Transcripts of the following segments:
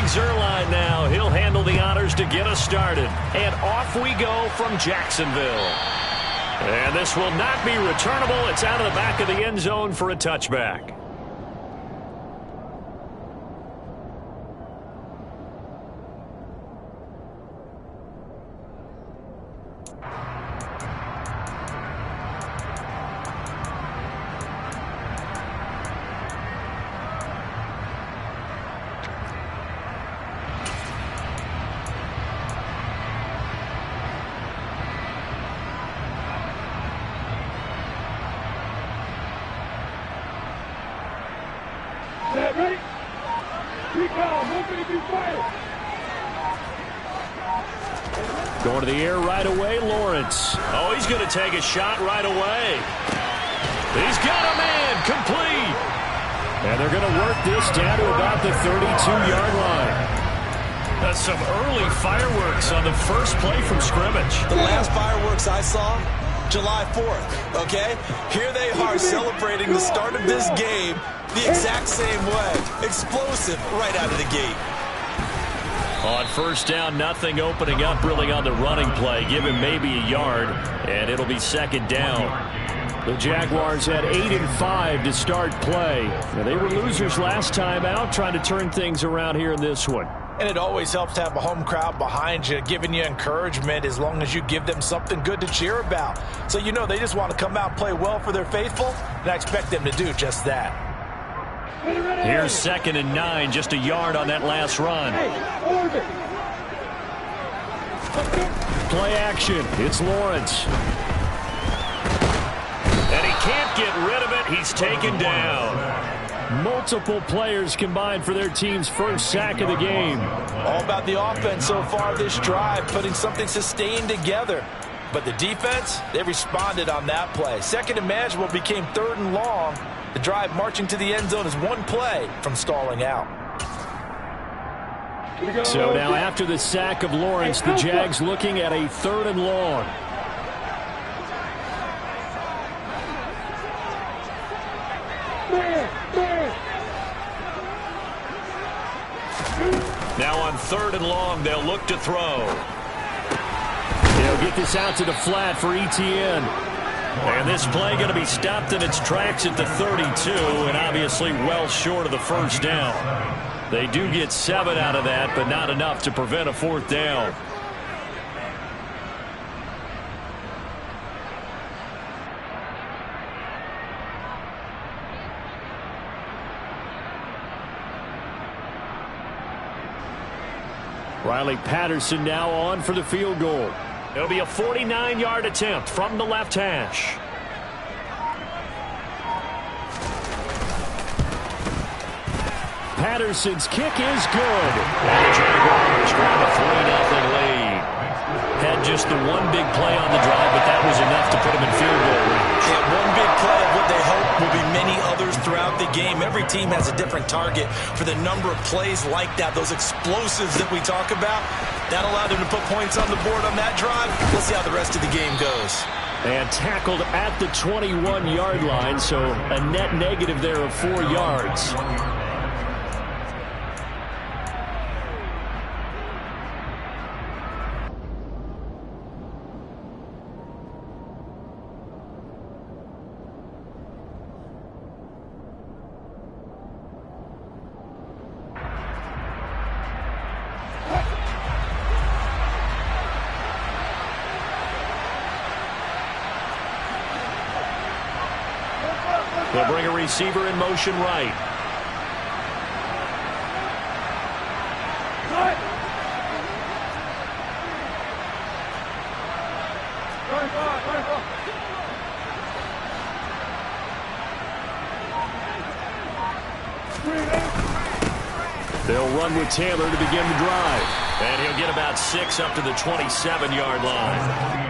Zuerlein now. He'll handle the honors to get us started. And off we go from Jacksonville. And this will not be returnable. It's out of the back of the end zone for a touchback. Ready? Going to the air right away, Lawrence. Oh, he's going to take a shot right away. He's got a man, complete. And they're going to work this down to about the 32-yard line. That's some early fireworks on the first play from scrimmage. The last fireworks I saw, July 4th, okay? Here they are celebrating the start of this game the exact same way. Explosive right out of the gate. On first down, nothing opening up really on the running play. Give him maybe a yard, and it'll be second down. The Jaguars had 8-5 to start play. Now, they were losers last time out, trying to turn things around here in this one. And it always helps to have a home crowd behind you, giving you encouragement as long as you give them something good to cheer about. So you know they just want to come out and play well for their faithful, and I expect them to do just that. Here's 2nd and 9, just a yard on that last run. Play action, it's Lawrence. And he can't get rid of it, he's taken down. Multiple players combined for their team's first sack of the game. All about the offense so far this drive, putting something sustained together. But the defense, they responded on that play. Second and manageable became 3rd and long. The drive marching to the end zone is one play from stalling out. So now after the sack of Lawrence, the Jags looking at a 3rd and long. Now on 3rd and long, they'll look to throw. They'll get this out to the flat for Etienne. And this play going to be stopped in its tracks at the 32, and obviously well short of the first down. They do get 7 out of that, but not enough to prevent a 4th down. Riley Patterson now on for the field goal. It'll be a 49-yard attempt from the left hash. Patterson's kick is good. And the Jaguars grab a 3-0 lead. Had just the one big play on the drive, but that was enough to put them in field goal range. Yeah, one big play of what they hope will be many others throughout the game. Every team has a different target for the number of plays like that, those explosives that we talk about. That allowed them to put points on the board on that drive. We'll see how the rest of the game goes. And tackled at the 21-yard line, so a net negative there of 4 yards. They'll bring a receiver in motion right. They'll run with Taylor to begin the drive. And he'll get about 6 up to the 27-yard line.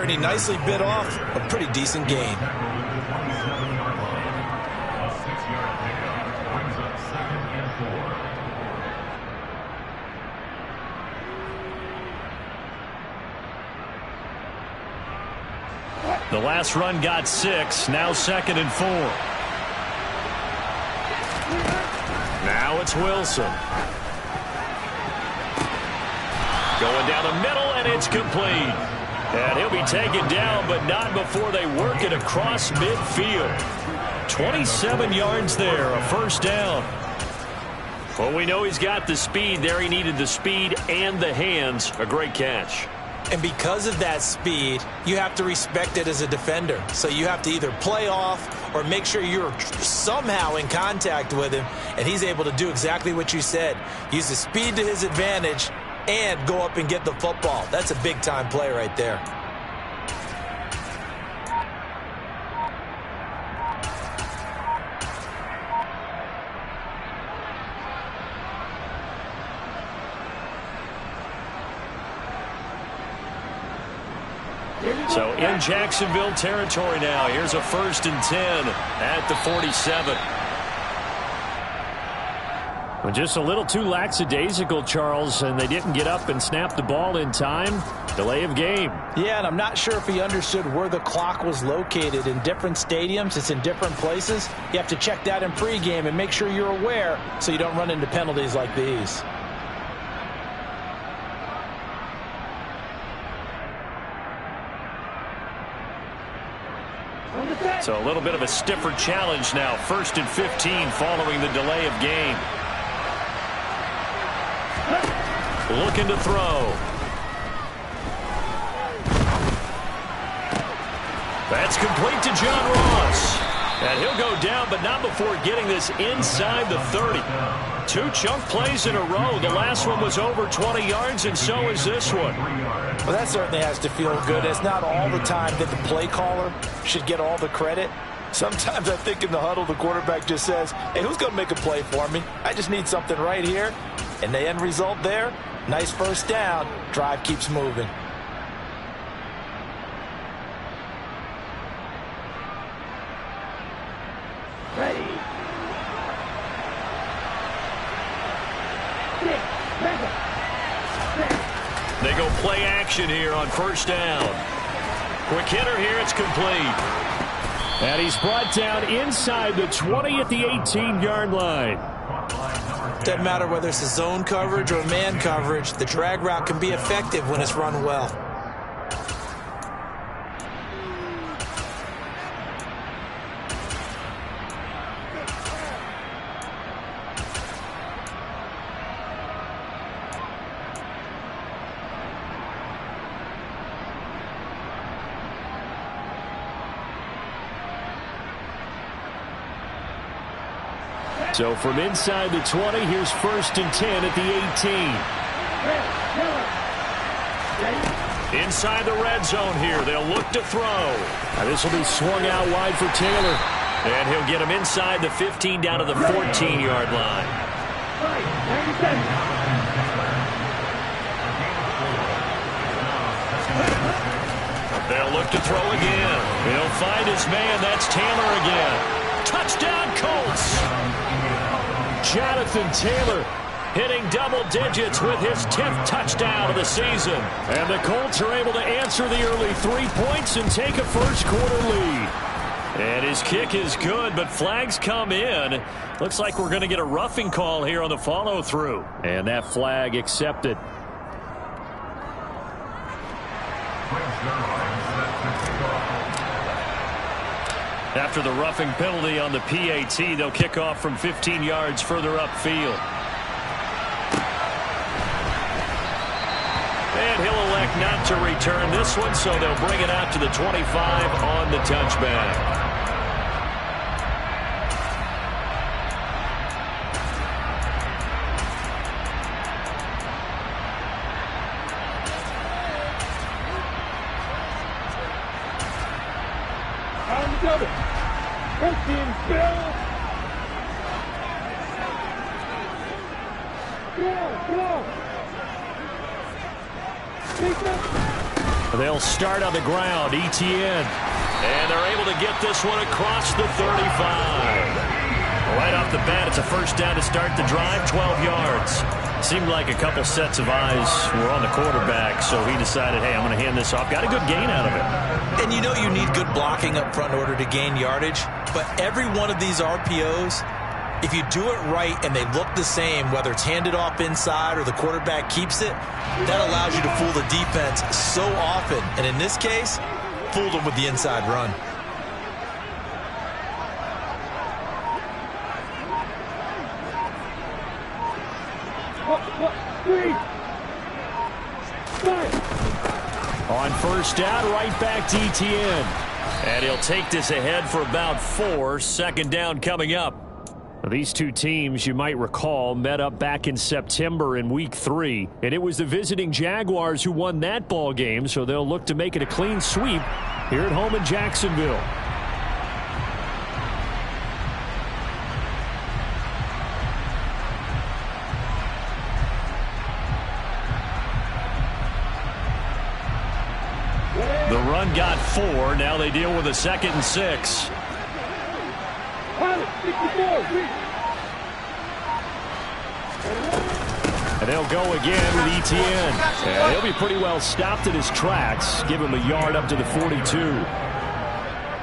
there, and he nicely bit off a pretty decent gain. The last run got 6. Now 2nd and 4. Now it's Wilson. Going down the middle, and it's complete. And he'll be taken down, but not before they work it across midfield. 27 yards there, a first down. Well, we know he's got the speed there. He needed the speed and the hands. A great catch. And because of that speed, you have to respect it as a defender. So you have to either play off or make sure you're somehow in contact with him. And he's able to do exactly what you said. Use the speed to his advantage and go up and get the football. That's a big-time play right there. So in Jacksonville territory now. Here's a 1st and 10 at the 47. Well, just a little too lackadaisical, Charles, and they didn't get up and snap the ball in time. Delay of game. Yeah, and I'm not sure if he understood where the clock was located. In different stadiums, it's in different places. You have to check that in pregame and make sure you're aware so you don't run into penalties like these. So a little bit of a stiffer challenge now. 1st and 15 following the delay of game. Looking to throw. That's complete to John Ross. And he'll go down, but not before getting this inside the 30. 2 chunk plays in a row. The last one was over 20 yards, and so is this one. Well, that certainly has to feel good. It's not all the time that the play caller should get all the credit. Sometimes I think in the huddle, the quarterback just says, hey, who's going to make a play for me? I just need something right here. And the end result there, nice first down. Drive keeps moving. Ready. They go play action here on 1st down. Quick hitter here, it's complete. And he's brought down inside the 20 at the 18-yard line. Doesn't matter whether it's a zone coverage or man coverage, the drag route can be effective when it's run well. So from inside the 20, here's 1st and 10 at the 18. Inside the red zone here. They'll look to throw. Now this will be swung out wide for Taylor. And he'll get him inside the 15 down to the 14-yard line. They'll look to throw again. He'll find his man. That's Taylor again. Touchdown, Colts. Jonathan Taylor hitting double digits with his 10th touchdown of the season. And the Colts are able to answer the early 3 points and take a first-quarter lead. And his kick is good, but flags come in. Looks like we're going to get a roughing call here on the follow-through. And that flag accepted. After the roughing penalty on the PAT, they'll kick off from 15 yards further upfield. And he'll elect not to return this one, so they'll bring it out to the 25 on the touchback. They'll start on the ground. Etienne. And they're able to get this one across the 35. Right off the bat, it's a first down to start the drive, 12 yards. Seemed like a couple sets of eyes were on the quarterback, so he decided, hey, I'm going to hand this off. Got a good gain out of it. And you know you need good blocking up front in order to gain yardage, but every one of these RPOs, if you do it right and they look the same, whether it's handed off inside or the quarterback keeps it, that allows you to fool the defense so often. And in this case, fooled them with the inside run. On first down, right back to Etienne. And he'll take this ahead for about 4. Second down coming up. These two teams, you might recall, met up back in September in Week 3. And it was the visiting Jaguars who won that ball game, so they'll look to make it a clean sweep here at home in Jacksonville. The run got 4. Now they deal with a 2nd and 6. And they'll go again with Etienne. And he'll be pretty well stopped in his tracks. Give him a yard up to the 42.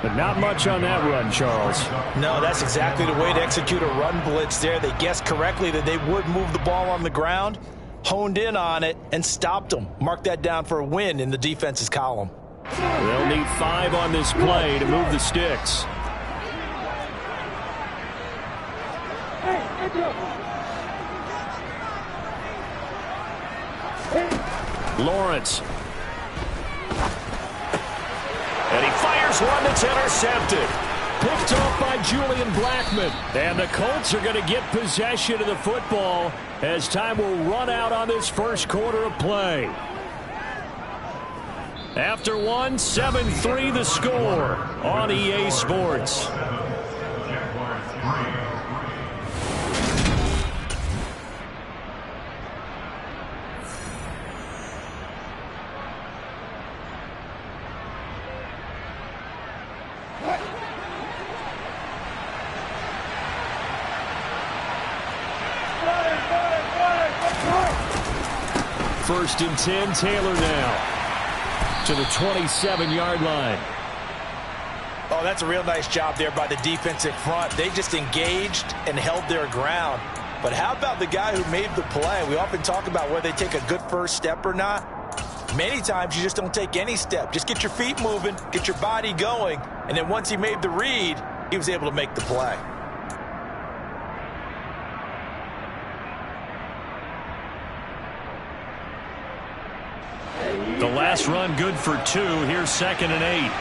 But not much on that run, Charles. No, that's exactly the way to execute a run blitz there. They guessed correctly that they would move the ball on the ground, honed in on it, and stopped them. Mark that down for a win in the defense's column. They'll need 5 on this play to move the sticks. Lawrence. And he fires one that's intercepted. Picked off by Julian Blackmon. And the Colts are going to get possession of the football as time will run out on this first quarter of play. After 1, 7-3 the score on EA Sports. First and 10, Taylor now to the 27-yard line. Oh, that's a real nice job there by the defensive front. They just engaged and held their ground. But how about the guy who made the play? We often talk about whether they take a good first step or not. Many times you just don't take any step. Just get your feet moving, get your body going, and then once he made the read, he was able to make the play. The last run good for 2. Here's 2nd and 8.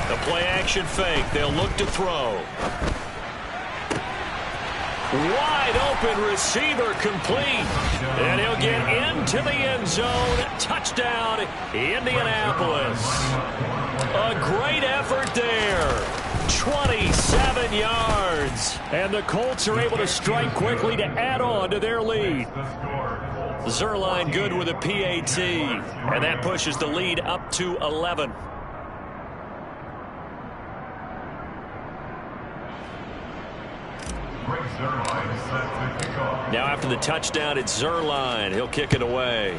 The play action fake. They'll look to throw. Wide open receiver complete. And he'll get into the end zone. Touchdown, Indianapolis. A great effort there. 27 yards. And the Colts are able to strike quickly to add on to their lead. Zerline good with a PAT. And that pushes the lead up to 11. Now after the touchdown, it's Zerline. He'll kick it away.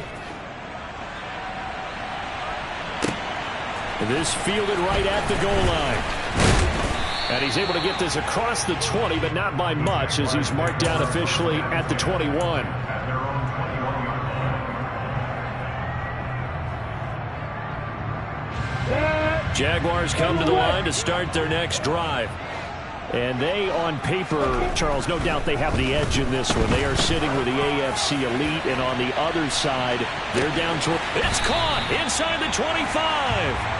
This fielded right at the goal line. And he's able to get this across the 20, but not by much as he's marked down officially at the 21. Jaguars come to the line to start their next drive. And they, on paper, Charles, no doubt they have the edge in this one. They are sitting with the AFC elite, and on the other side, they're down to... It's caught inside the 25.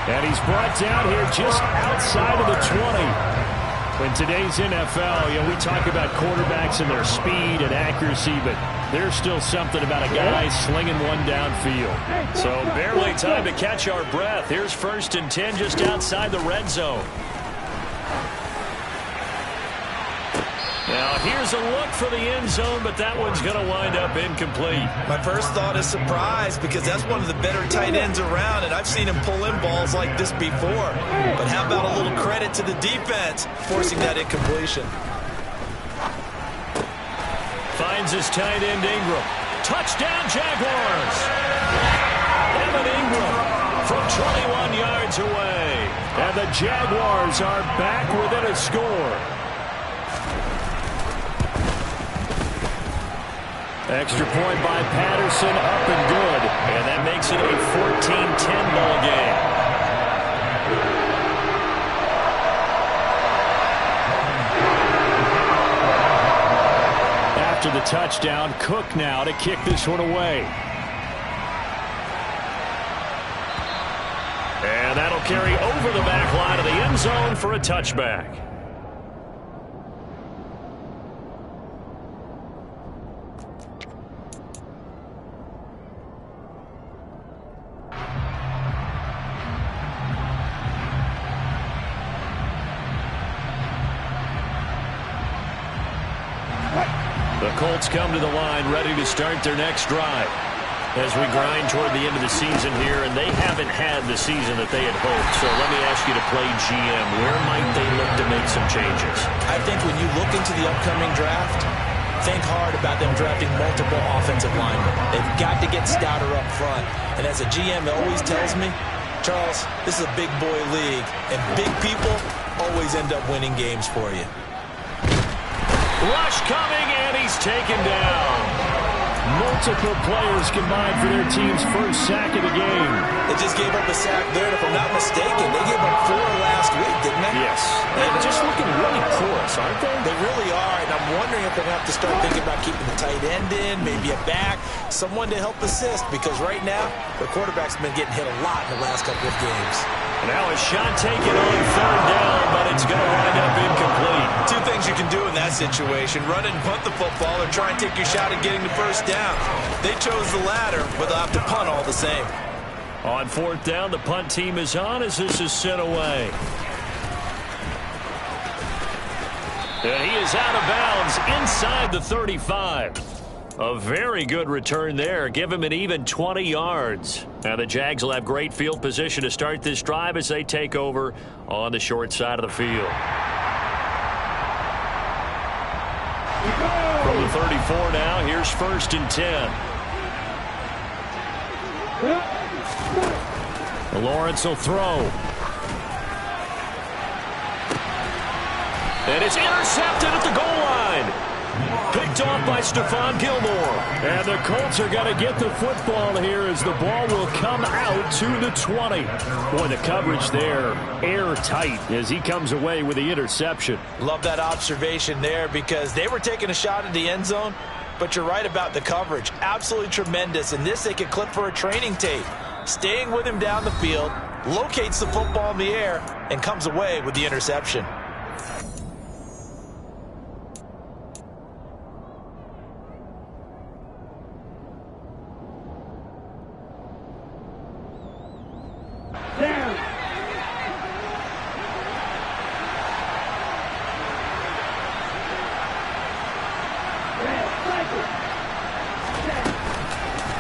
And he's brought down here just outside of the 20. In today's NFL, we talk about quarterbacks and their speed and accuracy, but there's still something about a guy slinging one downfield. So barely time to catch our breath. Here's 1st and 10 just outside the red zone. Now here's a look for the end zone, but that one's going to wind up incomplete. My first thought is surprise, because that's one of the better tight ends around, and I've seen him pull in balls like this before. But how about a little credit to the defense forcing that incompletion? Finds his tight end Ingram. Touchdown Jaguars! Evan Ingram from 21 yards away. And the Jaguars are back within a score. Extra point by Patterson, up and good. And that makes it a 14-10 ball game. After the touchdown, Cook now to kick this one away. And that'll carry over the back line of the end zone for a touchback. The Colts come to the line ready to start their next drive as we grind toward the end of the season here, and they haven't had the season that they had hoped. So let me ask you to play GM. Where might they look to make some changes? I think when you look into the upcoming draft, think hard about them drafting multiple offensive linemen. They've got to get stouter up front. And as a GM always tells me, Charles, this is a big boy league, and big people always end up winning games for you. Rush coming, and he's taken down. Multiple players combined for their team's first sack of the game. They just gave up a sack there, and if I'm not mistaken, they gave up 4 last week, didn't they? Yes. They're just looking really porous, aren't they? They really are, and I'm wondering if they're going to have to start thinking about keeping the tight end in, maybe a back, someone to help assist, because right now, their quarterback's been getting hit a lot in the last couple of games. Now a shot taken on third down, but it's going to wind up incomplete. 2 things you can do in that situation: run and punt the football, or try and take your shot at getting the first down. They chose the latter, but they'll have to punt all the same. On fourth down, the punt team is on as this is sent away. And he is out of bounds inside the 35. A very good return there. Give him an even 20 yards. Now the Jags will have great field position to start this drive as they take over on the short side of the field. From the 34 now, here's 1st and 10. Lawrence will throw. And it's intercepted at the goal line. Picked off by Stephon Gilmore. And the Colts are going to get the football here as the ball will come out to the 20. Boy, the coverage there, airtight as he comes away with the interception. Love that observation there, because they were taking a shot at the end zone, but you're right about the coverage. Absolutely tremendous. And this they could clip for a training tape. Staying with him down the field, locates the football in the air, and comes away with the interception.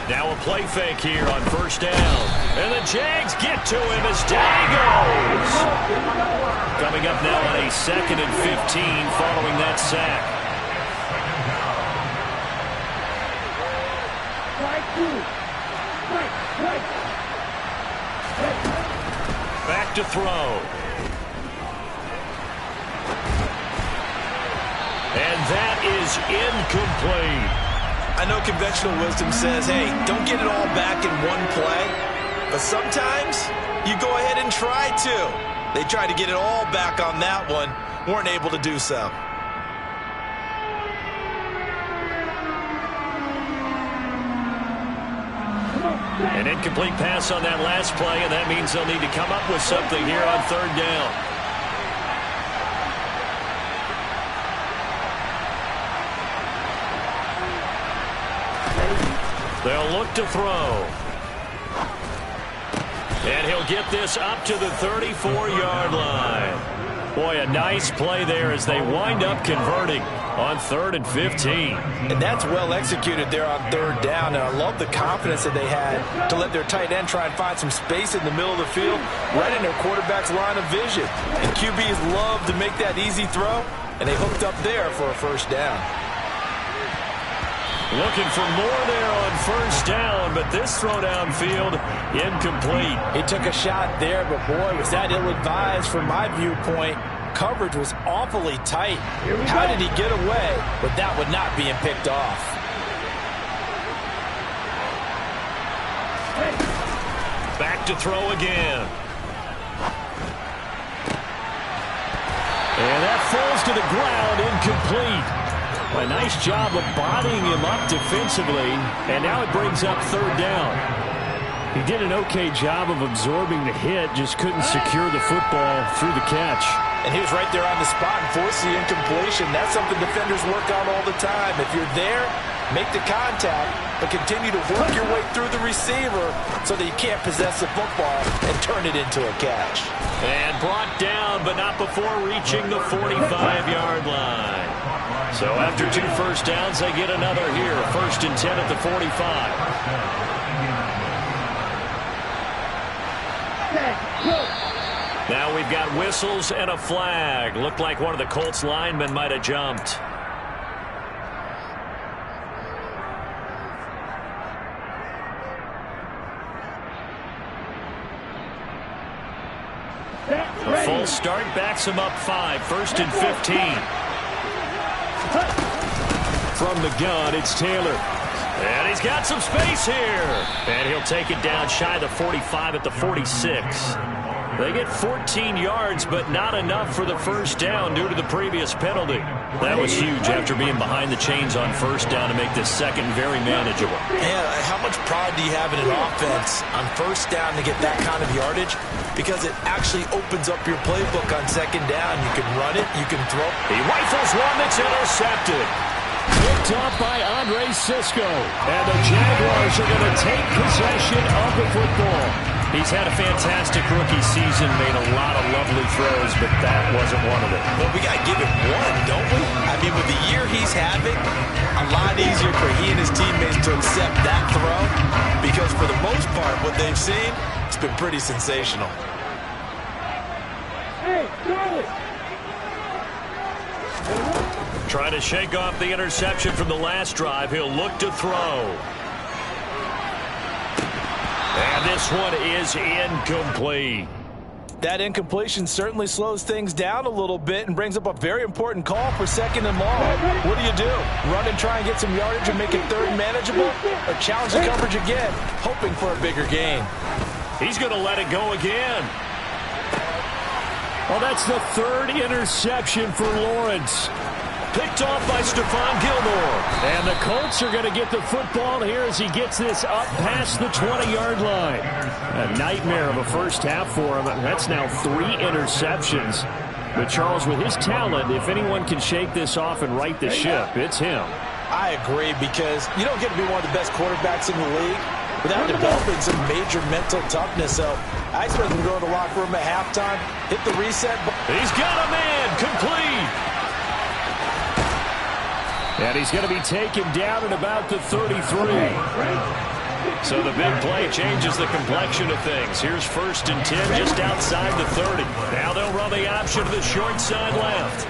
Now a play fake here on 1st down. And the Jags get to him as down he goes. Coming up now on a 2nd and 15 following that sack. Back to throw. And that is incomplete. I know conventional wisdom says, hey, don't get it all back in one play. But sometimes you go ahead and try to. They tried to get it all back on that one. Weren't able to do so. An incomplete pass on that last play, and that means they'll need to come up with something here on 3rd down. They'll look to throw. And he'll get this up to the 34-yard line. Boy, a nice play there as they wind up converting on 3rd and 15. And that's well executed there on 3rd down. And I love the confidence that they had to let their tight end try and find some space in the middle of the field, right in their quarterback's line of vision. And QBs love to make that easy throw, and they hooked up there for a 1st down. Looking for more there on 1st down, but this throw downfield incomplete. He took a shot there, but boy, was that ill-advised from my viewpoint. Coverage was awfully tight. How did he get away with that one not being picked off? Back to throw again. And that falls to the ground, incomplete. A nice job of bodying him up defensively, and now it brings up 3rd down. He did an okay job of absorbing the hit, just couldn't secure the football through the catch. And he was right there on the spot and forced the incompletion. That's something defenders work on all the time. If you're there, make the contact, but continue to work your way through the receiver so that you can't possess the football and turn it into a catch. And brought down, but not before reaching the 45-yard line. So after 2 1st downs, they get another here. 1st and 10 at the 45. Now we've got whistles and a flag. Looked like one of the Colts linemen might have jumped. A full start backs him up 5. 1st and 15. From the gun, it's Taylor. And he's got some space here. And he'll take it down shy of the 45 at the 46. They get 14 yards, but not enough for the 1st down due to the previous penalty. That was huge after being behind the chains on 1st down to make this 2nd very manageable. Yeah, how much pride do you have in an offense on 1st down to get that kind of yardage? Because it actually opens up your playbook on 2nd down. You can run it, you can throw. He rifles one that's intercepted. Picked off by Andre Sisco. And the Jaguars are going to take possession of the football. He's had a fantastic rookie season, made a lot of lovely throws, but that wasn't one of them. Well, we got to give it one, don't we? I mean, with the year he's having, a lot easier for he and his teammates to accept that throw because for the most part, what they've seen, it's been pretty sensational. Trying to shake off the interception from the last drive. He'll look to throw. And this one is incomplete. That incompletion certainly slows things down a little bit and brings up a very important call for 2nd and long. What do? Run and try and get some yardage and make it 3rd manageable? Or challenge the coverage again, hoping for a bigger gain? He's going to let it go again. Well, that's the 3rd interception for Lawrence. Picked off by Stephon Gilmore. And the Colts are going to get the football here as he gets this up past the 20-yard line. A nightmare of a 1st half for him. That's now 3 interceptions. But Charles, with his talent, if anyone can shake this off and right the ship, it's him. I agree, because you don't get to be one of the best quarterbacks in the league without developing some major mental toughness. So I expect him to go to the locker room at halftime, hit the reset. He's got a man, complete. And he's going to be taken down at about the 33. So the big play changes the complexion of things. Here's 1st and 10 just outside the 30. Now they'll run the option to the short side left.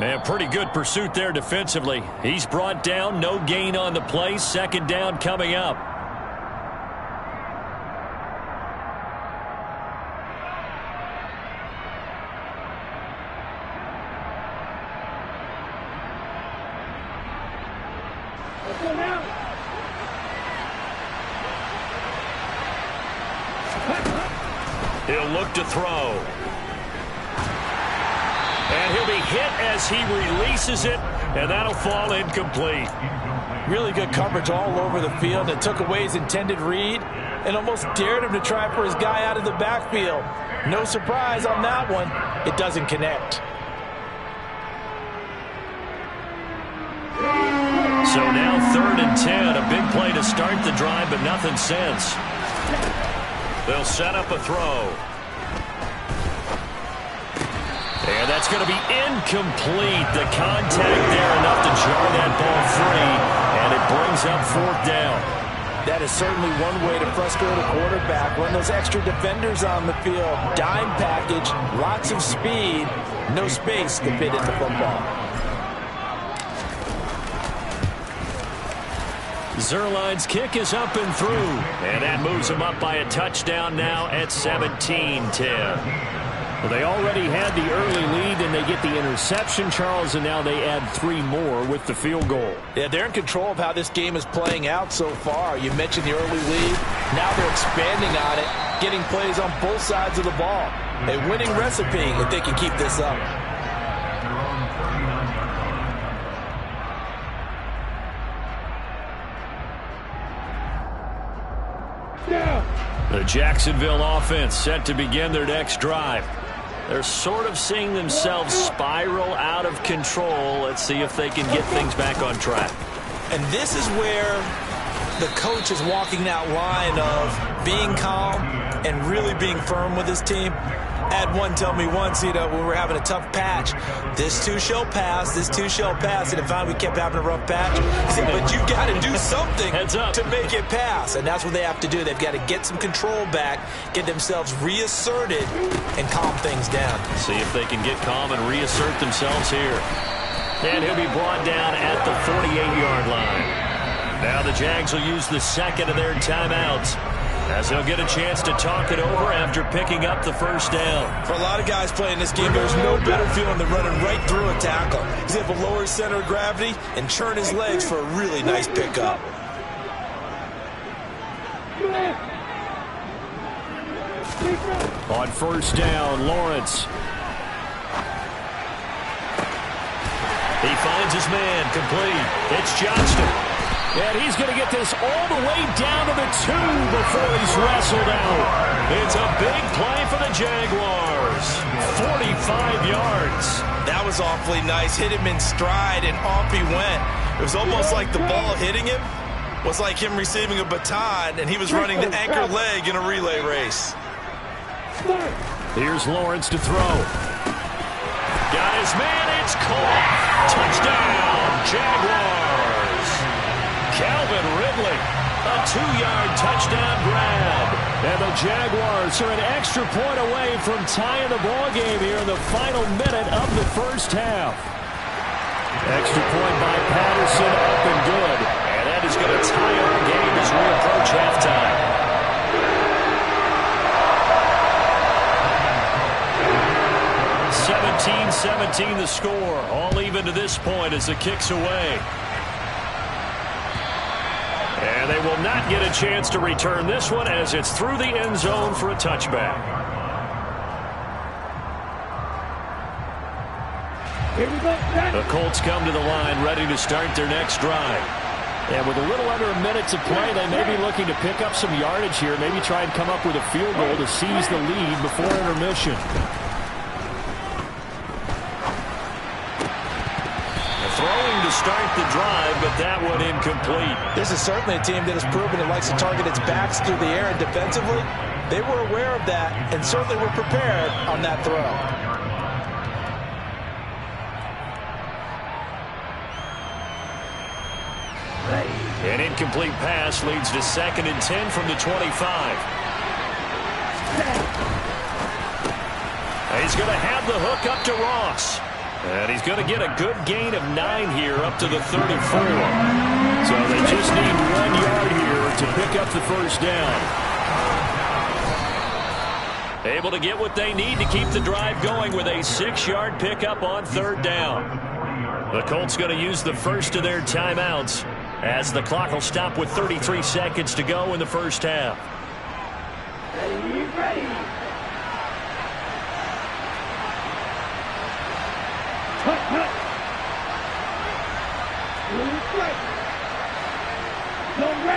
And pretty good pursuit there defensively. He's brought down, no gain on the play. 2nd down coming up. He'll look to throw. And he'll be hit as he releases it, and that'll fall incomplete. Really good coverage all over the field. It took away his intended read and almost dared him to try for his guy out of the backfield. No surprise on that one. It doesn't connect. So now 3rd and 10. A big play to start the drive, but nothing since. They'll set up a throw. And that's going to be incomplete. The contact there enough to jar that ball free, and it brings up 4th down. That is certainly one way to frustrate a quarterback. Run those extra defenders on the field. Dime package, lots of speed, no space to fit in the football. Zerline's kick is up and through, and that moves him up by a touchdown now at 17-10. Well, they already had the early lead, and they get the interception, Charles, and now they add 3 more with the field goal. Yeah, they're in control of how this game is playing out so far. You mentioned the early lead. Now they're expanding on it, getting plays on both sides of the ball. A winning recipe if they can keep this up. The Jacksonville offense set to begin their next drive. They're sort of seeing themselves spiral out of control. Let's see if they can get things back on track. And this is where the coach is walking that line of being calm and really being firm with his team. Had one tell me once, when we were having a tough patch, this too shall pass, this too shall pass. And if we kept having a rough patch, he said, but you got to do something to make it pass. And that's what they have to do. They've got to get some control back, get themselves reasserted, and calm things down. See if they can get calm and reassert themselves here. And he'll be brought down at the 48-yard line. Now the Jags will use the second of their timeouts, as they'll get a chance to talk it over after picking up the first down. For a lot of guys playing this game, there's no better feeling than running right through a tackle. He's able to lower his center of gravity and churn his legs for a really nice pickup. On first down, Lawrence. He finds his man, complete. It's Johnston. And he's going to get this all the way down to the 2 before he's wrestled out. It's a big play for the Jaguars. 45 yards. That was awfully nice. Hit him in stride, and off he went. It was almost like the ball hitting him was like him receiving a baton, and he was running the anchor leg in a relay race. Here's Lawrence to throw. Got his man. It's caught. Touchdown, Jaguars. Calvin Ridley, a 2-yard touchdown grab. And the Jaguars are an extra point away from tying the ball game here in the final minute of the first half. Extra point by Patterson, up and good. And that is going to tie our game as we approach halftime. (17-17) the score. All even to this point as the kick's away. And they will not get a chance to return this one as it's through the end zone for a touchback. The Colts come to the line ready to start their next drive. And with a little under a minute to play, they may be looking to pick up some yardage here, maybe try and come up with a field goal to seize the lead before intermission. Throwing to start the drive, but that one incomplete. This is certainly a team that has proven it likes to target its backs through the air, and defensively, they were aware of that and certainly were prepared on that throw. An incomplete pass leads to 2nd and 10 from the 25. He's going to have the hook up to Ross. And he's going to get a good gain of 9 here up to the 34. So they just need 1 yard here to pick up the first down. Able to get what they need to keep the drive going with a 6-yard pickup on 3rd down. The Colts going to use the first of their timeouts as the clock will stop with 33 seconds to go in the first half. Ready.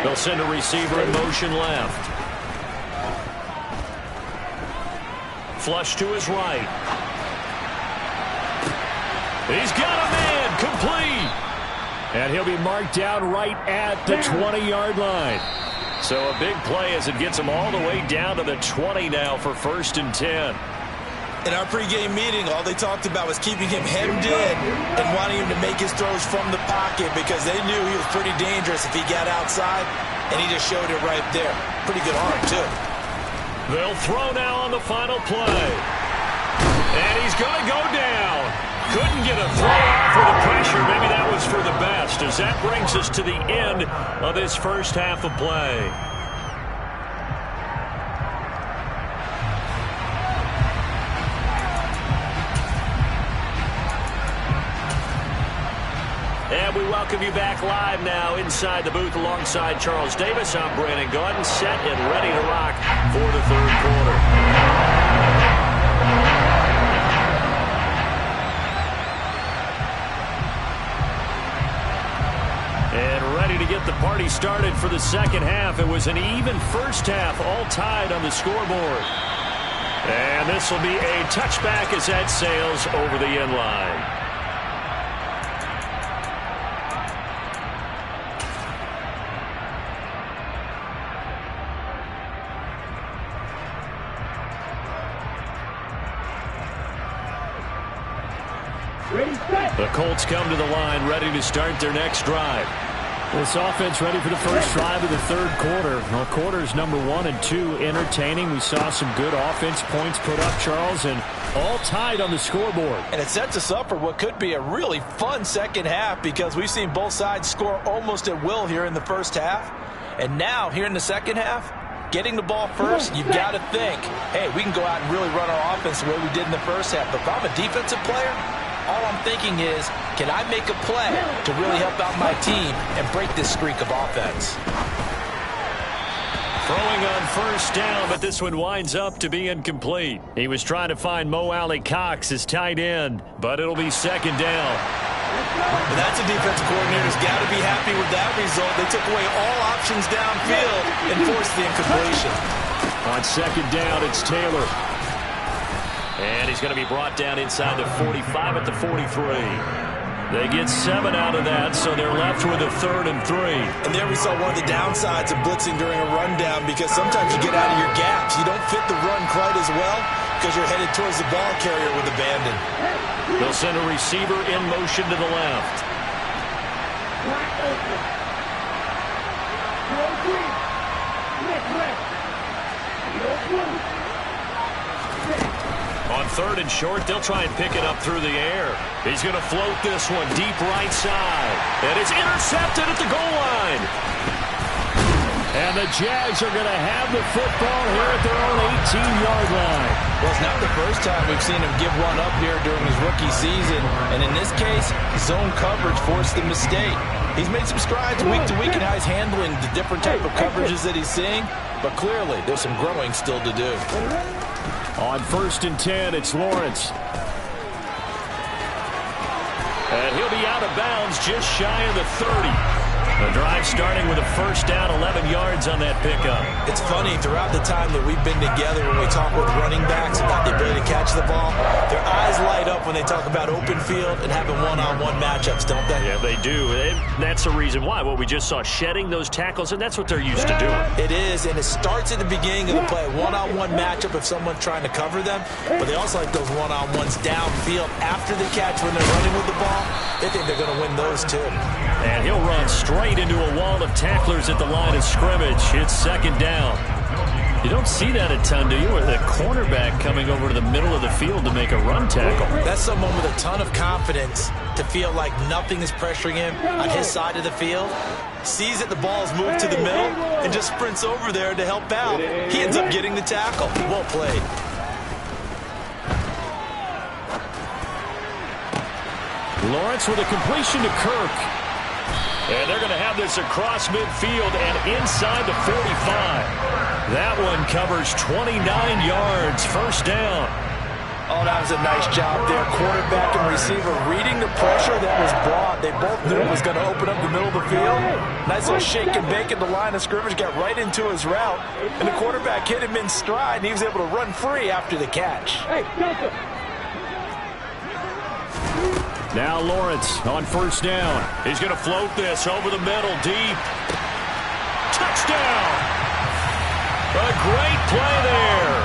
They'll send a receiver in motion left. Flush to his right. He's got a man, complete. And he'll be marked down right at the 20-yard line. So a big play as it gets him all the way down to the 20 now for 1st and 10. In our pregame meeting, all they talked about was keeping him hemmed in and wanting him to make his throws from the pocket because they knew he was pretty dangerous if he got outside, and he just showed it right there. Pretty good arm, too. They'll throw now on the final play. And he's going to go down. Couldn't get a throw off with the pressure. Maybe that was for the best, as that brings us to the end of this first half of play. And we welcome you back live now inside the booth alongside Charles Davis. I'm Brandon Gaudin, set and ready to rock for the third quarter. And ready to get the party started for the second half. It was an even first half, all tied on the scoreboard. And this will be a touchback as that sails over the end line. The Colts come to the line, ready to start their next drive. This offense ready for the first drive of the third quarter. Well, quarters number 1 and 2 entertaining. We saw some good offense points put up, Charles, and all tied on the scoreboard. And it sets us up for what could be a really fun second half because we've seen both sides score almost at will here in the first half. And now, here in the second half, getting the ball first, you've got to think, hey, we can go out and really run our offense the way we did in the first half. But if I'm a defensive player, all I'm thinking is, can I make a play to really help out my team and break this streak of offense? Throwing on first down, but this one winds up to be incomplete. He was trying to find Mo Alley-Cox as tight end, but it'll be second down. And that's a defensive coordinator's got to be happy with that result. They took away all options downfield and forced the incompletion. On second down, it's Taylor. And he's going to be brought down inside the 45 at the 43. They get 7 out of that, so they're left with a 3rd and 3. And there we saw one of the downsides of blitzing during a rundown because sometimes you get out of your gaps. You don't fit the run quite as well because you're headed towards the ball carrier with abandon. They'll send a receiver in motion to the left. On 3rd and short, they'll try and pick it up through the air. He's going to float this one deep right side. And it's intercepted at the goal line. And the Jags are going to have the football here at their own 18-yard line. Well, it's not the first time we've seen him give one up here during his rookie season. And in this case, zone coverage forced the mistake. He's made some strides week to week in how he's handling the different type of coverages that he's seeing. But clearly, there's some growing still to do. On 1st and 10, it's Lawrence. And he'll be out of bounds just shy of the 30. The drive starting with a first down, 11 yards on that pickup. It's funny, throughout the time that we've been together, when we talk with running backs about the ability to catch the ball, their eyes light up when they talk about open field and having one-on-one matchups, don't they? Yeah, they do. And that's the reason why. Well, we just saw shedding those tackles, and that's what they're used to doing. It is, and it starts at the beginning of the play. One-on-one matchup if someone's trying to cover them, but they also like those one-on-ones downfield after the catch when they're running with the ball. They think they're going to win those, too. And he'll run straight into a wall of tacklers at the line of scrimmage. It's second down. You don't see that a ton, do you? With a cornerback coming over to the middle of the field to make a run tackle. That's someone with a ton of confidence to feel like nothing is pressuring him on his side of the field. Sees that the ball is moved to the middle and just sprints over there to help out. He ends up getting the tackle. Well played. Lawrence with a completion to Kirk. And they're going to have this across midfield and inside the 45. That one covers 29 yards. First down. Oh, that was a nice job there. Quarterback and receiver reading the pressure that was brought. They both knew it was going to open up the middle of the field. Nice little shake and bake at the line of scrimmage. Got right into his route. And the quarterback hit him in stride, and he was able to run free after the catch. Now Lawrence on first down. He's going to float this over the middle, deep. Touchdown! A great play there.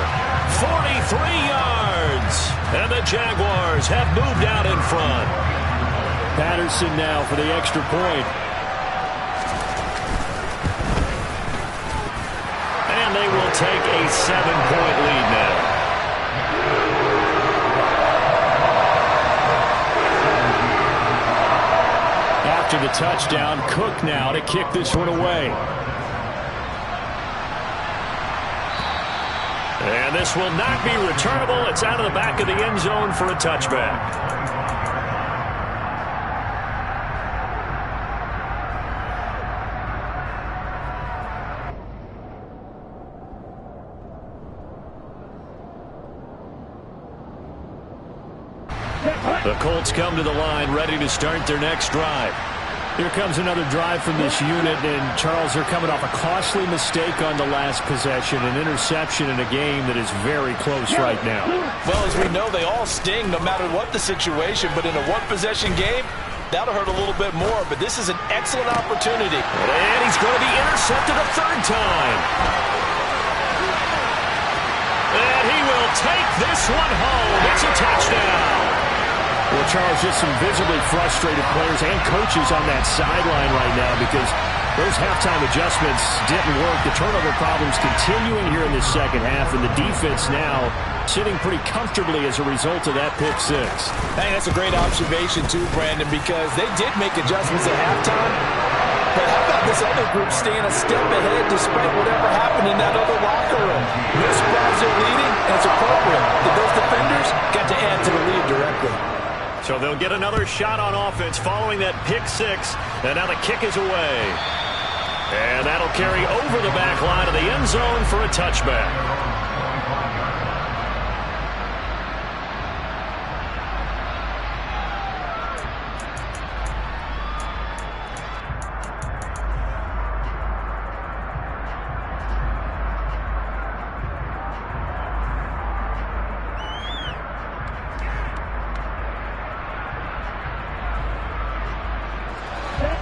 43 yards. And the Jaguars have moved out in front. Patterson now for the extra point. And they will take a 7-point lead now. After the touchdown, Cook now to kick this one away. And this will not be returnable. It's out of the back of the end zone for a touchback. The Colts come to the line, ready to start their next drive. Here comes another drive from this unit, and Charles, they're coming off a costly mistake on the last possession, an interception in a game that is very close right now. Well, as we know, they all sting no matter what the situation, but in a one-possession game, that'll hurt a little bit more, but this is an excellent opportunity. And he's going to be intercepted a third time. And he will take this one home. It's a touchdown. Well, Charles, just some visibly frustrated players and coaches on that sideline right now because those halftime adjustments didn't work. The turnover problems continuing here in the second half, and the defense now sitting pretty comfortably as a result of that pick six. Hey, that's a great observation too, Brandon, because they did make adjustments at halftime. But how about this other group staying a step ahead despite whatever happened in that other locker room? No surprise they're leading, and it's appropriate that those defenders got to add to the lead directly. So they'll get another shot on offense following that pick six. And now the kick is away. And that'll carry over the back line of the end zone for a touchback.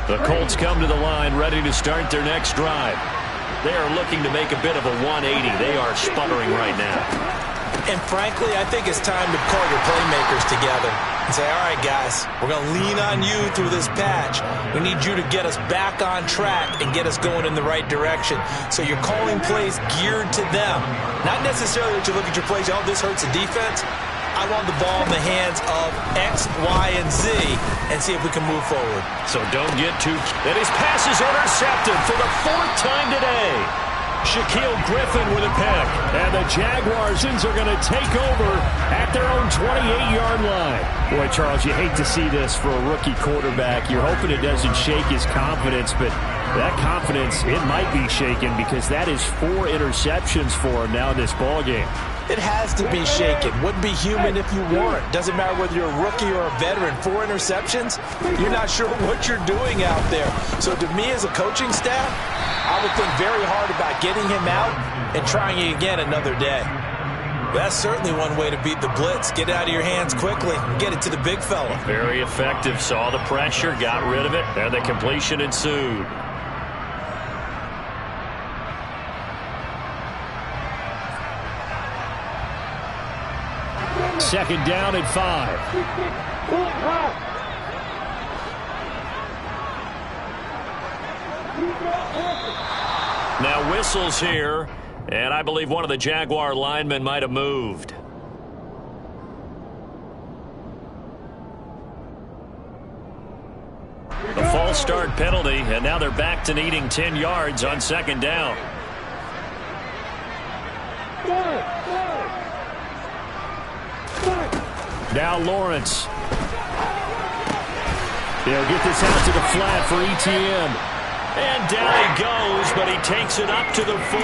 The Colts come to the line ready to start their next drive. They are looking to make a bit of a 180. They are sputtering right now. And frankly, I think it's time to call your playmakers together and say, all right, guys, we're going to lean on you through this patch. We need you to get us back on track and get us going in the right direction. So you're calling plays geared to them. Not necessarily that you look at your plays, oh, this hurts the defense. I want the ball in the hands of X, Y, and Z and see if we can move forward. So don't get too... And his pass is intercepted for the fourth time today. Shaquille Griffin with a pick. And the Jaguarsons are going to take over at their own 28-yard line. Boy, Charles, you hate to see this for a rookie quarterback. You're hoping it doesn't shake his confidence, but that confidence, it might be shaken because that is 4 interceptions for him now in this ballgame. It has to be shaken. Wouldn't be human if you weren't. Doesn't matter whether you're a rookie or a veteran. 4 interceptions, you're not sure what you're doing out there. So to me as a coaching staff, I would think very hard about getting him out and trying it again another day. That's certainly one way to beat the blitz. Get it out of your hands quickly. Get it to the big fella. Very effective. Saw the pressure, got rid of it, and the completion ensued. Second down and 5. Now whistles here, and I believe one of the Jaguar linemen might have moved. A false start penalty, and now they're back to needing 10 yards on second down. Now Lawrence. They'll get this out to the flat for ETN. And down he goes, but he takes it up to the 40.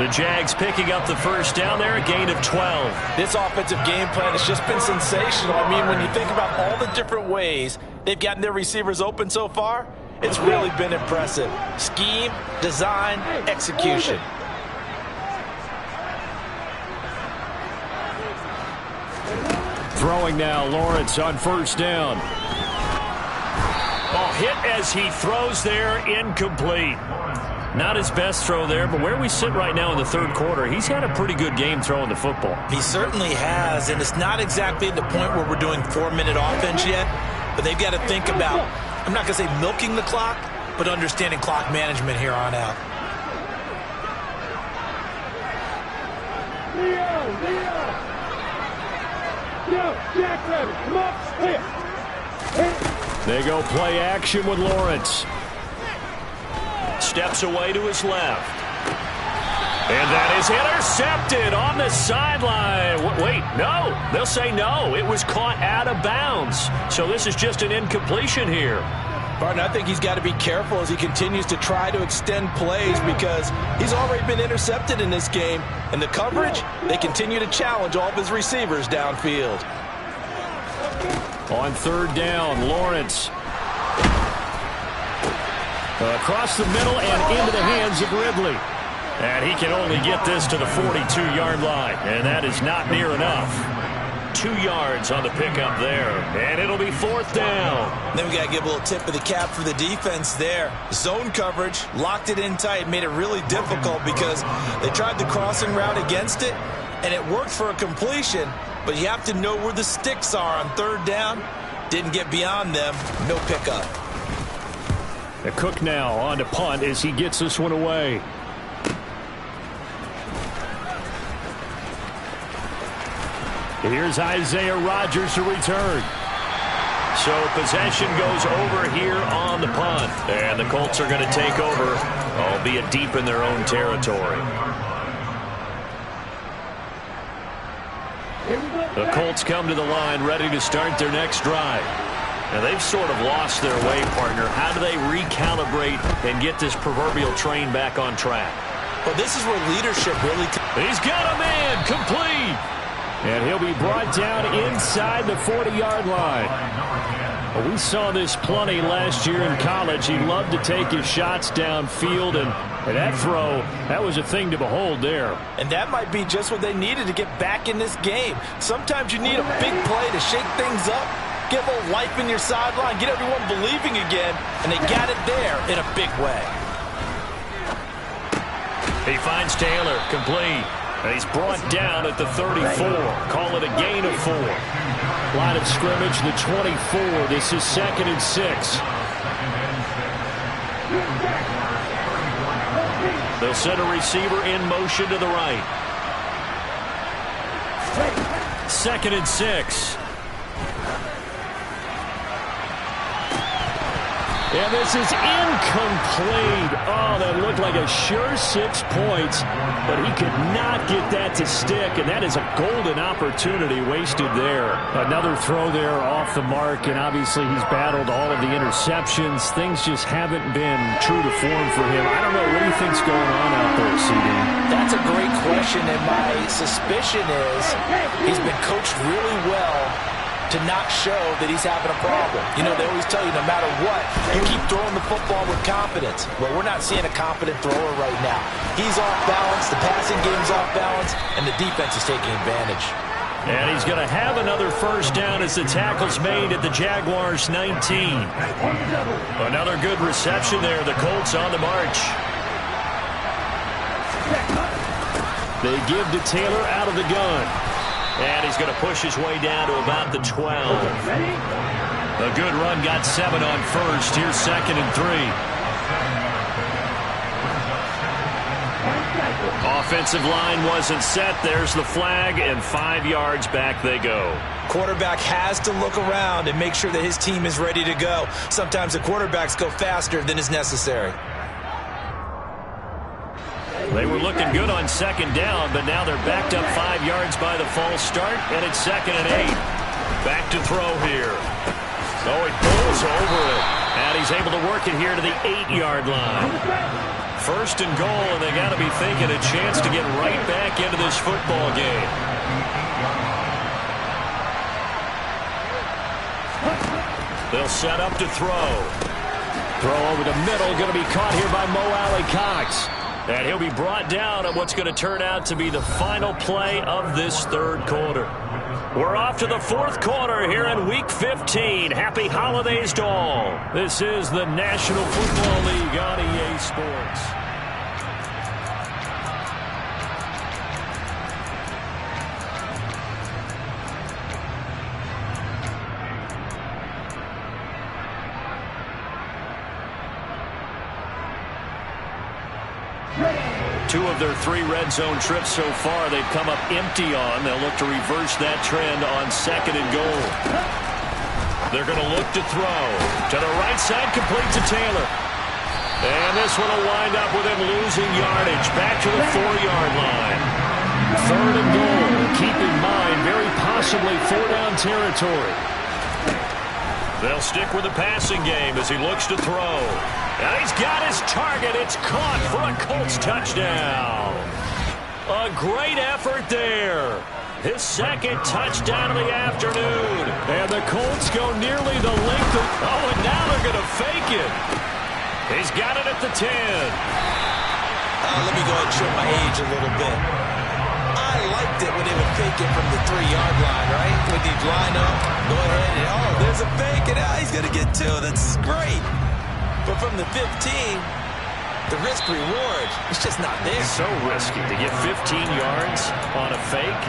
The Jags picking up the first down there, a gain of 12. This offensive game plan has just been sensational. I mean, when you think about all the different ways they've gotten their receivers open so far, it's really been impressive. Scheme, design, execution. Throwing now, Lawrence on first down. Ball hit as he throws there, incomplete. Not his best throw there, but where we sit right now in the third quarter, he's had a pretty good game throwing the football. He certainly has, and it's not exactly at the point where we're doing 4-minute offense yet, but they've got to think about, I'm not going to say milking the clock, but understanding clock management here on out. They go play action with Lawrence. Steps away to his left. And that is intercepted on the sideline. Wait, no. They'll say no. It was caught out of bounds. So this is just an incompletion here. Barton, I think he's got to be careful as he continues to try to extend plays because he's already been intercepted in this game. And the coverage, they continue to challenge all of his receivers downfield. On third down, Lawrence. Across the middle and into the hands of Ridley. And he can only get this to the 42-yard line. And that is not near enough. 2 yards on the pickup there. And it'll be fourth down. Then we got to give a little tip of the cap for the defense there. Zone coverage, locked it in tight, made it really difficult because they tried the crossing route against it, and it worked for a completion, but you have to know where the sticks are on third down. Didn't get beyond them. No pickup. The Cook now on to punt as he gets this one away. Here's Isaiah Rodgers to return. So possession goes over here on the punt. And the Colts are going to take over, albeit deep in their own territory. The Colts come to the line ready to start their next drive. Now they've sort of lost their way, partner. How do they recalibrate and get this proverbial train back on track? Well, this is where leadership really... He's got a man, complete. And he'll be brought down inside the 40-yard line. Well, we saw this plenty last year in college. He loved to take his shots downfield, and that throw, that was a thing to behold there. And that might be just what they needed to get back in this game. Sometimes you need a big play to shake things up, get a little life in your sideline, get everyone believing again, and they got it there in a big way. He finds Taylor, complete. And he's brought down at the 34. Call it a gain of 4. Line of scrimmage, the 24. This is 2nd and 6. They'll send a receiver in motion to the right. 2nd and 6. And this is incomplete. Oh, that looked like a sure 6 points, but he could not get that to stick, and that is a golden opportunity wasted there. Another throw there off the mark, and obviously he's battled all of the interceptions. Things just haven't been true to form for him. I don't know. What do you think's going on out there, CD? That's a great question, and my suspicion is he's been coached really well to not show that he's having a problem. You know, they always tell you no matter what, you keep throwing the football with confidence. Well, we're not seeing a confident thrower right now. He's off balance, the passing game's off balance, and the defense is taking advantage. And he's going to have another first down as the tackle's made at the Jaguars 19. Another good reception there. The Colts on the march. They give to Taylor out of the gun. And he's going to push his way down to about the 12. A good run, got 7 on first. Here's 2nd and 3. Offensive line wasn't set. There's the flag, and 5 yards back they go. Quarterback has to look around and make sure that his team is ready to go. Sometimes the quarterbacks go faster than is necessary. They were looking good on 2nd down, but now they're backed up 5 yards by the false start, and it's 2nd and 8. Back to throw here. Oh, he pulls over it, and he's able to work it here to the 8-yard line. 1st and goal, and they got to be thinking a chance to get right back into this football game. They'll set up to throw. Throw over the middle, going to be caught here by Mo Alley-Cox. And he'll be brought down at what's going to turn out to be the final play of this third quarter. We're off to the 4th quarter here in Week 15. Happy holidays to all. This is the National Football League on EA Sports. 2 of their 3 red zone trips so far they've come up empty on. They'll look to reverse that trend on 2nd and goal. They're going to look to throw. To the right side, complete to Taylor. And this one will wind up with him losing yardage. Back to the 4-yard line. 3rd and goal. Keep in mind, very possibly 4-down territory. They'll stick with the passing game as he looks to throw. And he's got his target. It's caught for a Colts touchdown. A great effort there. His 2nd touchdown of the afternoon. And the Colts go nearly the length of... Oh, and now they're going to fake it. He's got it at the 10. Let me go ahead and show my age a little bit. I liked it when they would fake it from the 3-yard line, right? When they line up, go ahead and, oh, there's a fake, and he's going to get 2. That's great. But from the 15, the risk-reward, it's just not there. So risky to get 15 yards on a fake.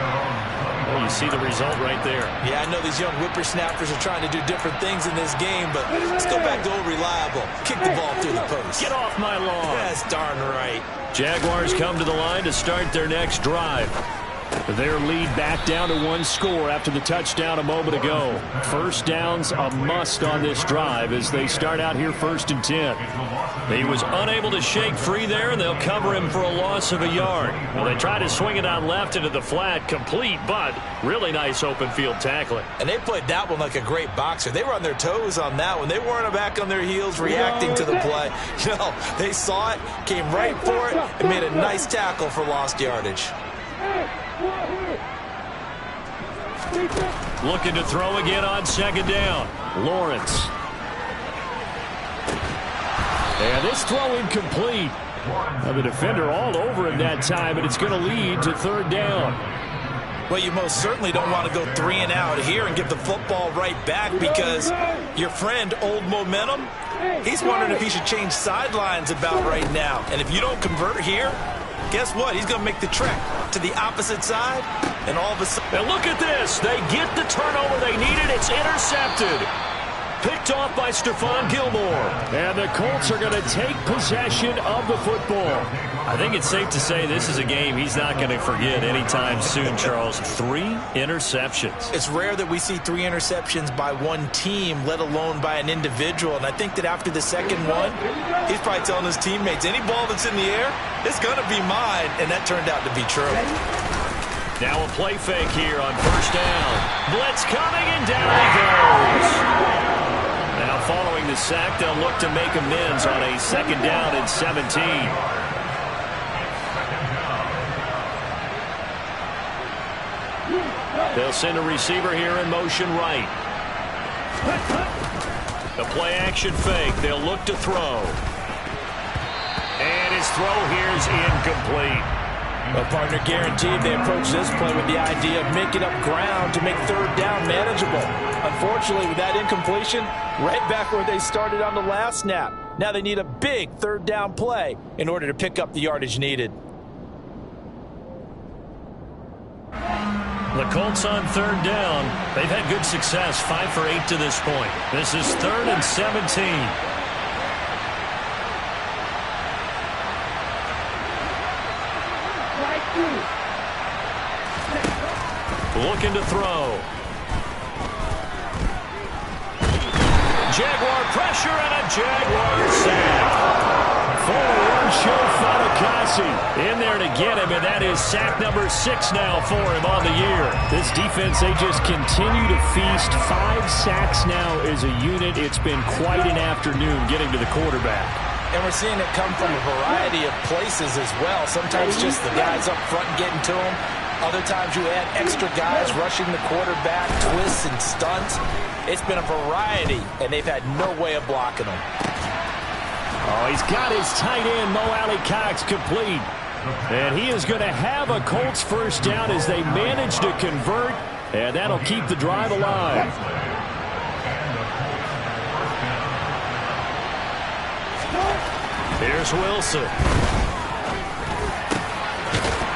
Well, you see the result right there. Yeah, I know these young whippersnappers are trying to do different things in this game, but let's go back to old reliable. Kick the ball through the post. Get off my lawn. That's darn right. Jaguars come to the line to start their next drive. Their lead back down to 1 score after the touchdown a moment ago. 1st downs a must on this drive as they start out here 1st and 10. He was unable to shake free there, and they'll cover him for a loss of a yard. Well, they try to swing it on left into the flat, complete, but really nice open field tackling. And they played that one like a great boxer. They were on their toes on that one. They weren't back on their heels reacting to the play. No, they saw it, came right for it, and made a nice tackle for lost yardage. Looking to throw again on 2nd down. Lawrence. And this throw incomplete. Now the defender all over him that time, and it's going to lead to 3rd down. Well, you most certainly don't want to go 3 and out here and give the football right back because your friend, Old Momentum, he's wondering if he should change sidelines about right now. And if you don't convert here, guess what? He's going to make the trek to the opposite side, and all of a sudden... And look at this. They get the turnover they needed. It's intercepted. Picked off by Stephon Gilmore. And the Colts are going to take possession of the football. I think it's safe to say this is a game he's not going to forget anytime soon, Charles. 3 interceptions. It's rare that we see 3 interceptions by one team, let alone by an individual. And I think that after the 2nd one, he's probably telling his teammates, any ball that's in the air, it's going to be mine. And that turned out to be true. Now a play fake here on 1st down. Blitz coming, and down he goes. Now following the sack, they'll look to make amends on a 2nd down and 17. They'll send a receiver here in motion right. The play action fake. They'll look to throw. And his throw here is incomplete. Well, partner, guaranteed they approach this play with the idea of making up ground to make 3rd down manageable. Unfortunately, with that incompletion, right back where they started on the last snap. Now they need a big 3rd down play in order to pick up the yardage needed. The Colts on 3rd down. They've had good success, 5 for 8 to this point. This is 3rd and 17. Looking to throw. Jaguar pressure and a Jaguar sack. Forward show Fatukasi in there to get him, and that is sack number 6 now for him on the year. This defense, they just continue to feast. 5 sacks now as a unit. It's been quite an afternoon getting to the quarterback. And we're seeing it come from a variety of places as well. Sometimes just the guys up front getting to him. Other times you add extra guys rushing the quarterback, twists and stunts. It's been a variety, and they've had no way of blocking him. Oh, he's got his tight end, Mo Alley-Cox, complete. And he is going to have a Colts 1st down as they manage to convert, and that'll keep the drive alive. Here's Wilson.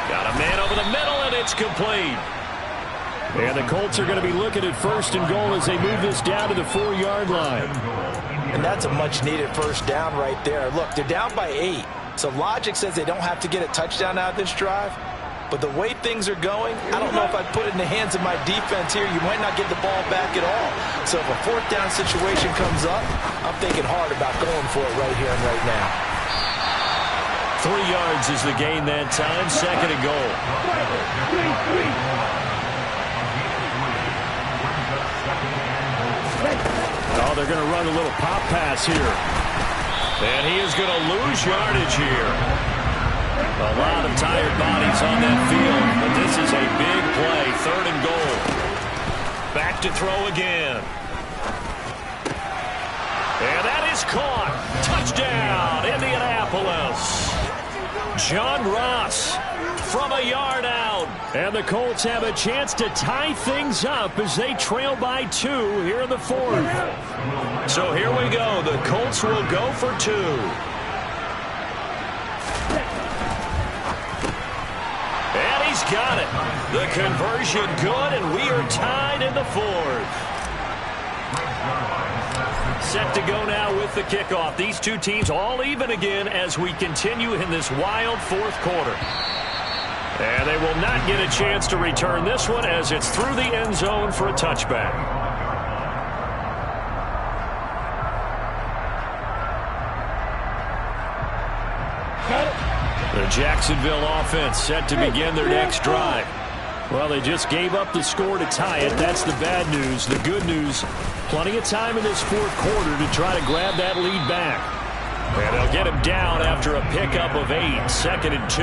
Got a man over the middle, and it's complete. And the Colts are going to be looking at 1st and goal as they move this down to the 4-yard line. And that's a much-needed 1st down right there. Look, they're down by 8. So logic says they don't have to get a touchdown out of this drive. But the way things are going, I don't know if I'd put it in the hands of my defense here. You might not get the ball back at all. So if a fourth down situation comes up, I'm thinking hard about going for it right here and right now. 3 yards is the gain that time. 2nd and goal. Oh, they're going to run a little pop pass here. And he is going to lose yardage here. A lot of tired bodies on that field, but this is a big play. 3rd and goal. Back to throw again. And that is caught. Touchdown, Indianapolis. John Ross from a yard out. And the Colts have a chance to tie things up as they trail by 2 here in the 4th. So here we go. The Colts will go for 2. And he's got it. The conversion good, and we are tied in the 4th. Set to go now with the kickoff. These two teams all even again as we continue in this wild 4th quarter. And they will not get a chance to return this one as it's through the end zone for a touchback. The Jacksonville offense set to begin their next drive. Well, they just gave up the score to tie it. That's the bad news. The good news, plenty of time in this 4th quarter to try to grab that lead back. And they'll get him down after a pickup of 8. 2nd and 2.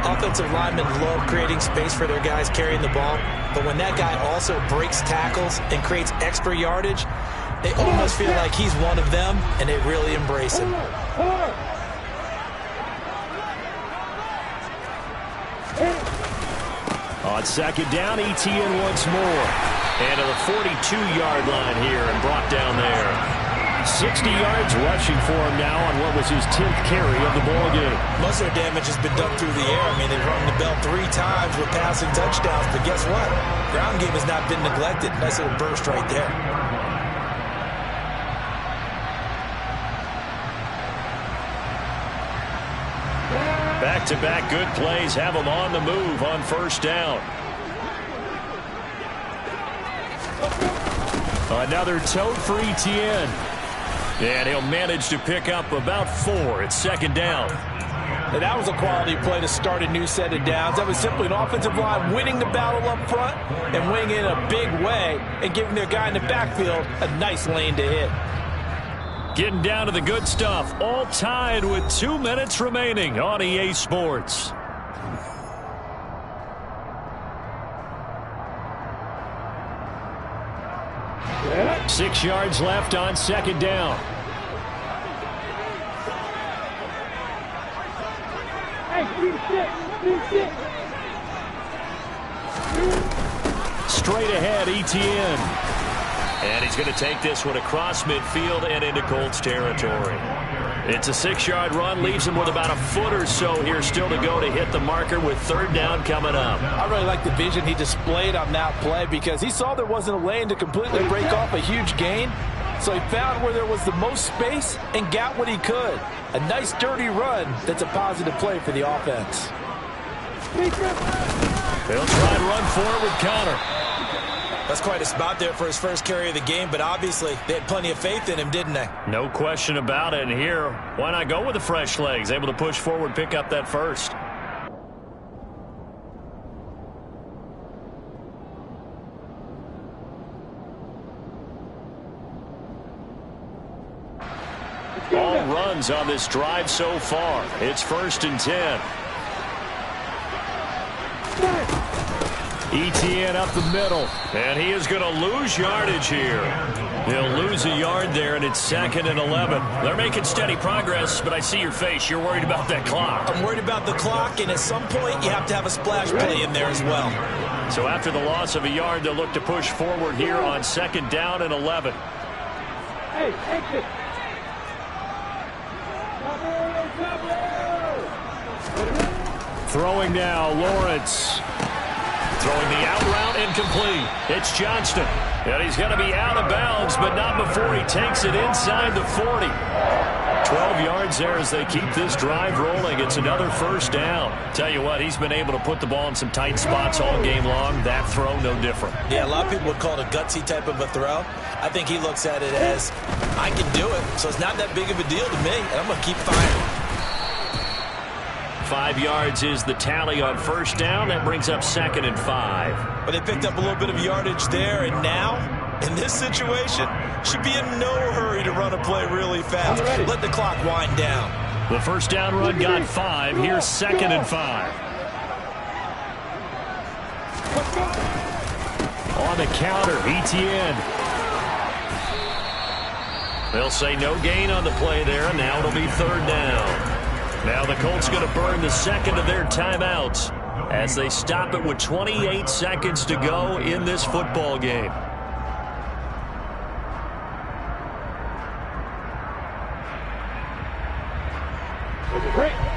Offensive linemen love creating space for their guys carrying the ball. But when that guy also breaks tackles and creates extra yardage, they almost feel like he's one of them, and they really embrace him. On 2nd down, ETN once more. And to the 42-yard line here and brought down there. 60 yards rushing for him now on what was his 10th carry of the ball game. Most of their damage has been done through the air. I mean, they've rung the bell 3 times with passing touchdowns. But guess what? Ground game has not been neglected. Nice little burst right there. Back-to-back good plays have them on the move on 1st down. Another tote for ETN. And he'll manage to pick up about 4. It's 2nd down. And that was a quality play to start a new set of downs. That was simply an offensive line winning the battle up front and winning in a big way and giving their guy in the backfield a nice lane to hit. Getting down to the good stuff. All tied with 2 minutes remaining on EA Sports. Yeah. 6 yards left on 2nd down. Straight ahead, ETN. And he's going to take this one across midfield and into Colts territory. It's a 6-yard run, leaves him with about a foot or so here still to go to hit the marker with 3rd down coming up. I really like the vision he displayed on that play because he saw there wasn't a lane to completely break off a huge gain. So he found where there was the most space and got what he could. A nice dirty run that's a positive play for the offense. They'll try and run for it with Connor. That's quite a spot there for his first carry of the game, but obviously they had plenty of faith in him, didn't they? No question about it. And here, why not go with the fresh legs? Able to push forward, pick up that first. All runs on this drive so far. It's 1st and 10. ETN up the middle. And he is going to lose yardage here. He'll lose a yard there, and it's 2nd and 11. They're making steady progress, but I see your face. You're worried about that clock. I'm worried about the clock, and at some point you have to have a splash play in there as well. So after the loss of a yard, they'll look to push forward here on 2nd down and 11. Hey, exit. Throwing now, Lawrence. Throwing the out route incomplete. It's Johnston. And he's going to be out of bounds, but not before he takes it inside the 40. 12 yards there as they keep this drive rolling. It's another first down. Tell you what, he's been able to put the ball in some tight spots all game long. That throw, no different. Yeah, a lot of people would call it a gutsy type of a throw. I think he looks at it as, I can do it, so it's not that big of a deal to me, and I'm going to keep firing. 5 yards is the tally on first down. That brings up 2nd and 5. But they picked up a little bit of yardage there, and now, in this situation, should be in no hurry to run a play really fast. Let the clock wind down. The first down run got 5. Here's 2nd and 5. On the counter, ETN. They'll say no gain on the play there, and now it'll be 3rd down. Now the Colts going to burn the second of their timeouts as they stop it with 28 seconds to go in this football game.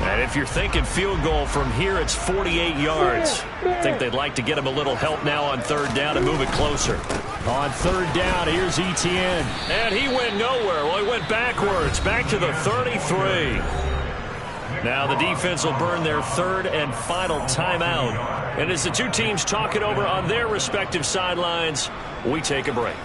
And if you're thinking field goal from here, it's 48 yards. I think they'd like to get him a little help now on 3rd down and move it closer. On 3rd down, here's ETN. And he went nowhere. Well, he went backwards, back to the 33. Now the defense will burn their 3rd and final timeout. And as the two teams talk it over on their respective sidelines, we take a break.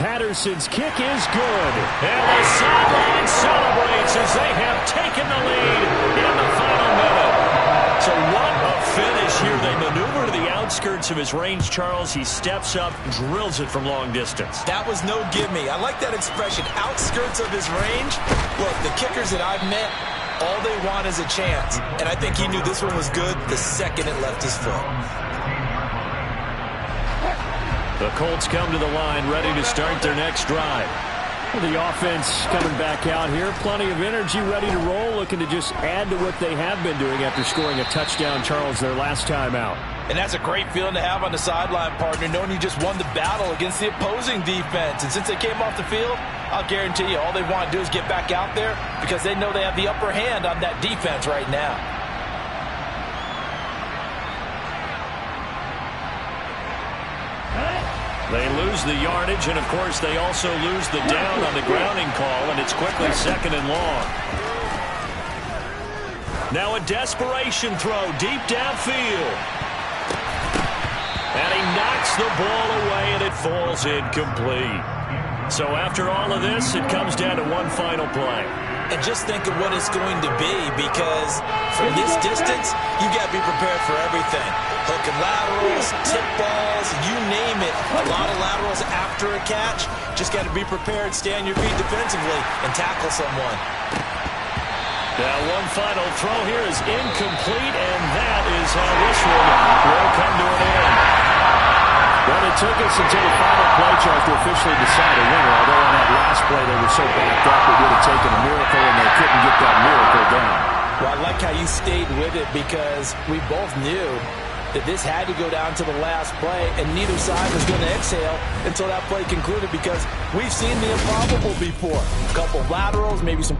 Patterson's kick is good. And the sideline celebrates as they have taken the lead in the final minute. So what a finish here. They maneuver to the outskirts of his range, Charles. He steps up, drills it from long distance. That was no gimme. I like that expression, outskirts of his range. Look, the kickers that I've met, all they want is a chance. And I think he knew this one was good the second it left his foot. The Colts come to the line, ready to start their next drive. The offense coming back out here. Plenty of energy, ready to roll, looking to just add to what they have been doing after scoring a touchdown, Charles, their last time out. And that's a great feeling to have on the sideline, partner, knowing you just won the battle against the opposing defense. And since they came off the field, I'll guarantee you all they want to do is get back out there because they know they have the upper hand on that defense right now. They lose the yardage, and, of course, they also lose the down on the grounding call, and it's quickly 2nd and long. Now a desperation throw deep downfield. And he knocks the ball away, and it falls incomplete. So after all of this, it comes down to one final play. And just think of what it's going to be, because from this distance, you got to be prepared for everything. Hook and laterals, tip balls, you name it. A lot of laterals after a catch. Just got to be prepared, stay on your feet defensively, and tackle someone. Now one final throw here is incomplete, and that is how this one will come to an end. Well, it took us until the final play charge to officially decide a winner, although on that last play they were so backed up it would have taken a miracle, and they couldn't get that miracle done. Well, I like how you stayed with it because we both knew that this had to go down to the last play, and neither side was going to exhale until that play concluded because we've seen the improbable before. A couple laterals, maybe some